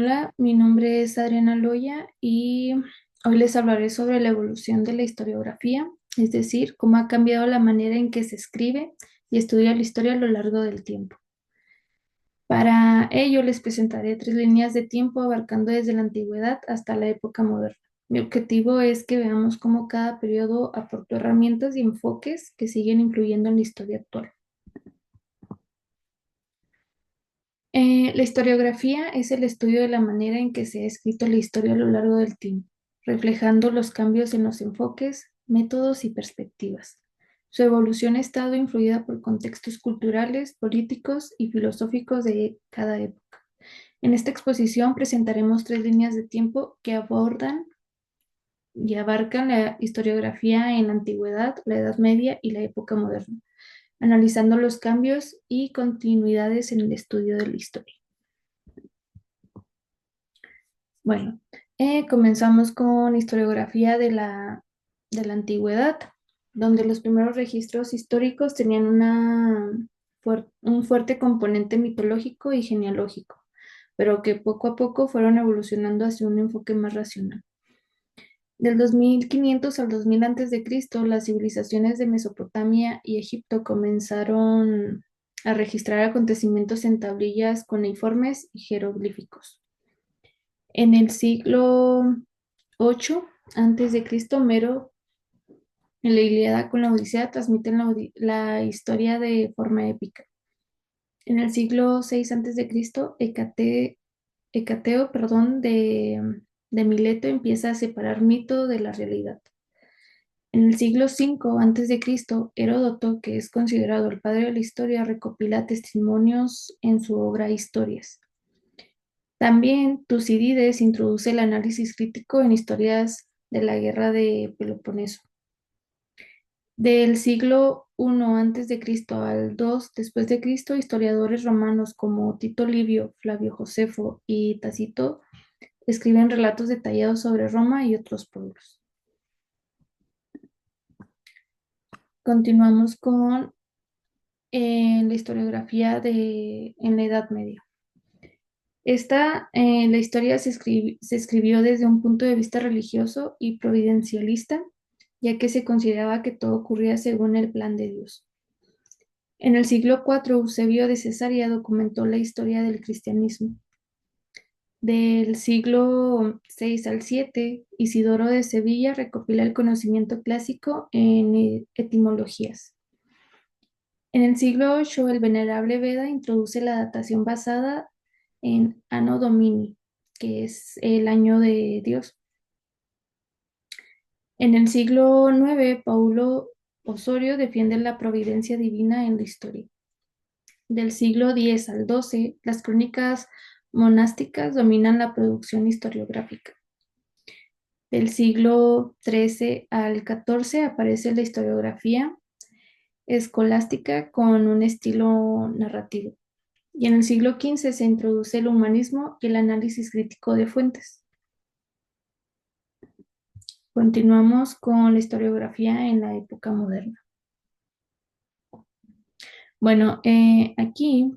Hola, mi nombre es Adriana Loya y hoy les hablaré sobre la evolución de la historiografía, es decir, cómo ha cambiado la manera en que se escribe y estudia la historia a lo largo del tiempo. Para ello les presentaré tres líneas de tiempo abarcando desde la antigüedad hasta la época moderna. Mi objetivo es que veamos cómo cada periodo aportó herramientas y enfoques que siguen influyendo en la historia actual. La historiografía es el estudio de la manera en que se ha escrito la historia a lo largo del tiempo, reflejando los cambios en los enfoques, métodos y perspectivas. Su evolución ha estado influida por contextos culturales, políticos y filosóficos de cada época. En esta exposición presentaremos tres líneas de tiempo que abordan y abarcan la historiografía en la antigüedad, la Edad Media y la época moderna, analizando los cambios y continuidades en el estudio de la historia. Bueno, comenzamos con historiografía de la antigüedad, donde los primeros registros históricos tenían un fuerte componente mitológico y genealógico, pero que poco a poco fueron evolucionando hacia un enfoque más racional. Del 2500 al 2000 a.C., las civilizaciones de Mesopotamia y Egipto comenzaron a registrar acontecimientos en tablillas cuneiformes y jeroglíficos. En el siglo 8 antes de Cristo, Homero, en la Ilíada con la Odisea, transmiten la historia de forma épica. En el siglo 6 antes de Cristo, Hecateo, de Mileto empieza a separar mito de la realidad. En el siglo 5 antes de Cristo, Heródoto, que es considerado el padre de la historia, recopila testimonios en su obra Historias. También Tucídides introduce el análisis crítico en historias de la guerra de Peloponeso. Del siglo I antes de Cristo al II después de Cristo, historiadores romanos como Tito Livio, Flavio Josefo y Tácito escriben relatos detallados sobre Roma y otros pueblos. Continuamos con la historiografía en la Edad Media. La historia se escribió desde un punto de vista religioso y providencialista, ya que se consideraba que todo ocurría según el plan de Dios. En el siglo IV, Eusebio de Cesarea documentó la historia del cristianismo. Del siglo VI al VII, Isidoro de Sevilla recopila el conocimiento clásico en etimologías. En el siglo VIII, el venerable Beda introduce la datación basada en Anno Domini, que es el año de Dios. En el siglo IX, Paulo Osorio defiende la providencia divina en la historia. Del siglo X al XII, las crónicas monásticas dominan la producción historiográfica. Del siglo XIII al XIV aparece la historiografía escolástica con un estilo narrativo. Y en el siglo XV se introduce el humanismo y el análisis crítico de fuentes. Continuamos con la historiografía en la época moderna. Bueno, aquí,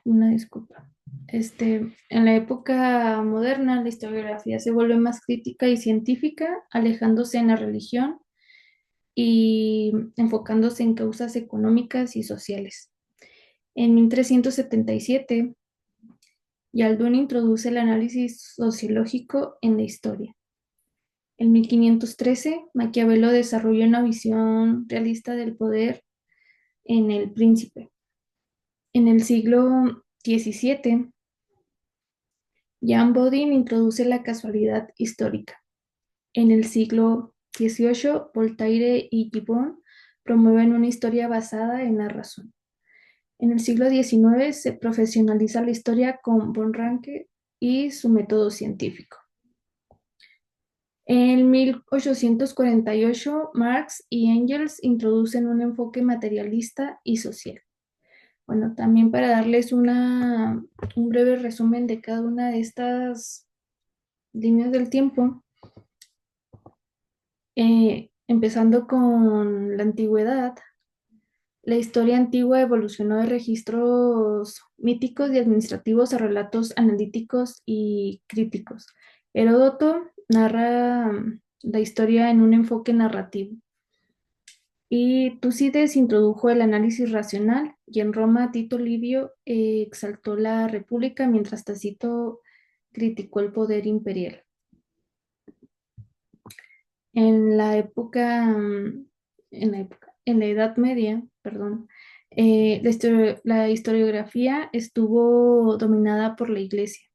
una disculpa. En la época moderna, la historiografía se vuelve más crítica y científica, alejándose en la religión y enfocándose en causas económicas y sociales. En 1377, Yaldwin introduce el análisis sociológico en la historia. En 1513, Maquiavelo desarrolló una visión realista del poder en El Príncipe. En el siglo XVII, Jean Bodin introduce la casualidad histórica. En el siglo XVIII, Voltaire y Gibbon promueven una historia basada en la razón. En el siglo XIX se profesionaliza la historia con von Ranke y su método científico. En 1848, Marx y Engels introducen un enfoque materialista y social. Bueno, también para darles un breve resumen de cada una de estas líneas del tiempo, empezando con la antigüedad, La historia antigua evolucionó de registros míticos y administrativos a relatos analíticos y críticos. Heródoto narra la historia en un enfoque narrativo. Y Tucídides introdujo el análisis racional y en Roma Tito Livio exaltó la república mientras Tácito criticó el poder imperial. En la época, en la Edad Media, perdón, la historiografía estuvo dominada por la Iglesia,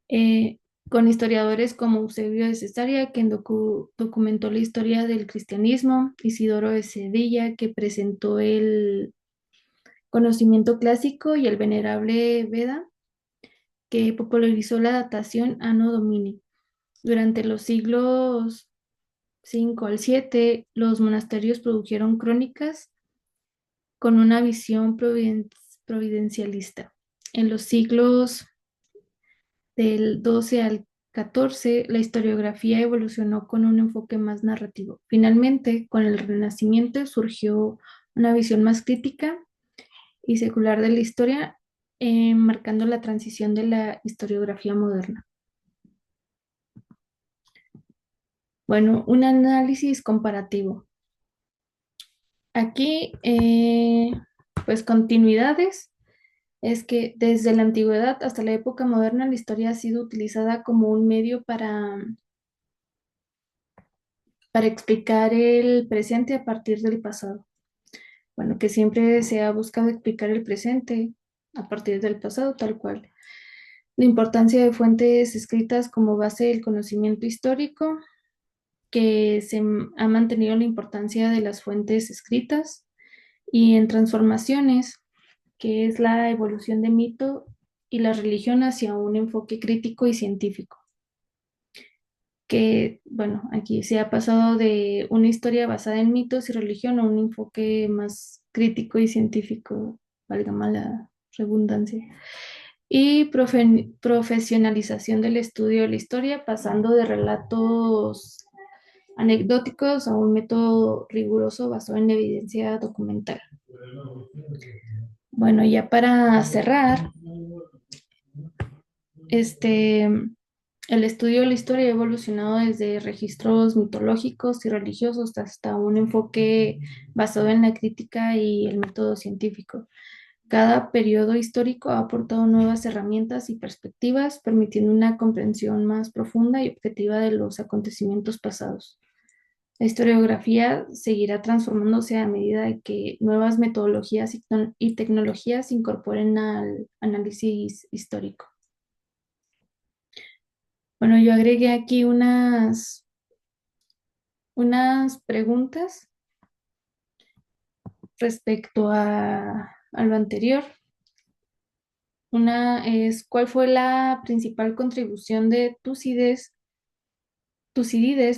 eh, con historiadores como Eusebio de Cesarea, quien documentó la historia del cristianismo, Isidoro de Sevilla, que presentó el conocimiento clásico, y el venerable Beda, que popularizó la datación Anno Domini. Durante los siglos 5 al 7, los monasterios produjeron crónicas con una visión providencialista. En los siglos del 12 al 14, la historiografía evolucionó con un enfoque más narrativo. Finalmente, con el Renacimiento surgió una visión más crítica y secular de la historia, marcando la transición de la historiografía moderna. Bueno, un análisis comparativo. Aquí, pues continuidades, es que desde la antigüedad hasta la época moderna la historia ha sido utilizada como un medio para explicar el presente a partir del pasado. Bueno, que siempre se ha buscado explicar el presente a partir del pasado, tal cual. La importancia de fuentes escritas como base del conocimiento histórico, que ha mantenido la importancia de las fuentes escritas, y en transformaciones, que es la evolución de mito y la religión hacia un enfoque crítico y científico. Que, bueno, aquí se ha pasado de una historia basada en mitos y religión a un enfoque más crítico y científico, valga mala redundancia. Y profesionalización del estudio de la historia, pasando de relatos anecdóticos a un método riguroso basado en evidencia documental. Bueno, ya para cerrar, el estudio de la historia ha evolucionado desde registros mitológicos y religiosos hasta un enfoque basado en la crítica y el método científico. Cada periodo histórico ha aportado nuevas herramientas y perspectivas, permitiendo una comprensión más profunda y objetiva de los acontecimientos pasados. La historiografía seguirá transformándose a medida de que nuevas metodologías y tecnologías se incorporen al análisis histórico. Bueno, yo agregué aquí unas preguntas respecto a lo anterior. Una es, ¿cuál fue la principal contribución de Tucídides,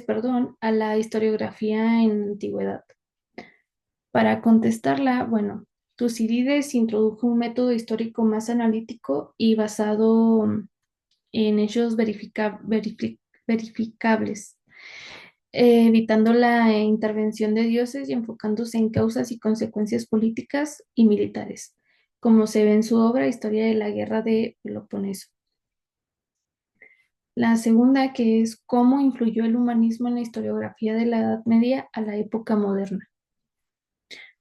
perdón, a la historiografía en la antigüedad? Para contestarla, bueno, Tucídides introdujo un método histórico más analítico y basado en hechos verificables, evitando la intervención de dioses y enfocándose en causas y consecuencias políticas y militares, como se ve en su obra Historia de la Guerra de Peloponeso. La segunda, que es cómo influyó el humanismo en la historiografía de la Edad Media a la época moderna.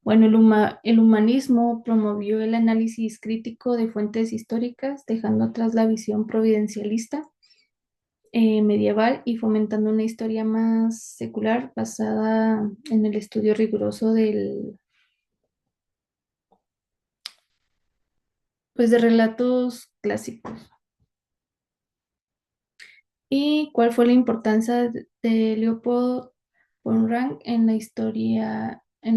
Bueno, el humanismo promovió el análisis crítico de fuentes históricas, dejando atrás la visión providencialista medieval y fomentando una historia más secular basada en el estudio riguroso pues, de relatos clásicos. ¿Y cuál fue la importancia de Leopold von Ranke en la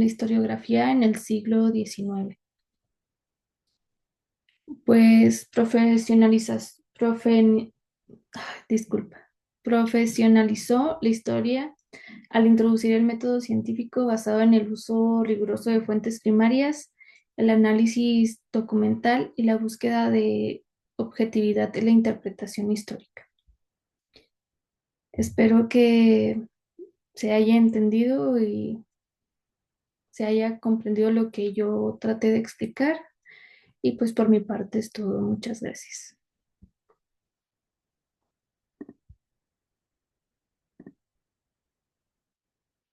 historiografía en el siglo XIX? Pues disculpa, profesionalizó la historia al introducir el método científico basado en el uso riguroso de fuentes primarias, el análisis documental y la búsqueda de objetividad de la interpretación histórica. Espero que se haya entendido y se haya comprendido lo que yo traté de explicar. Y pues por mi parte es todo. Muchas gracias.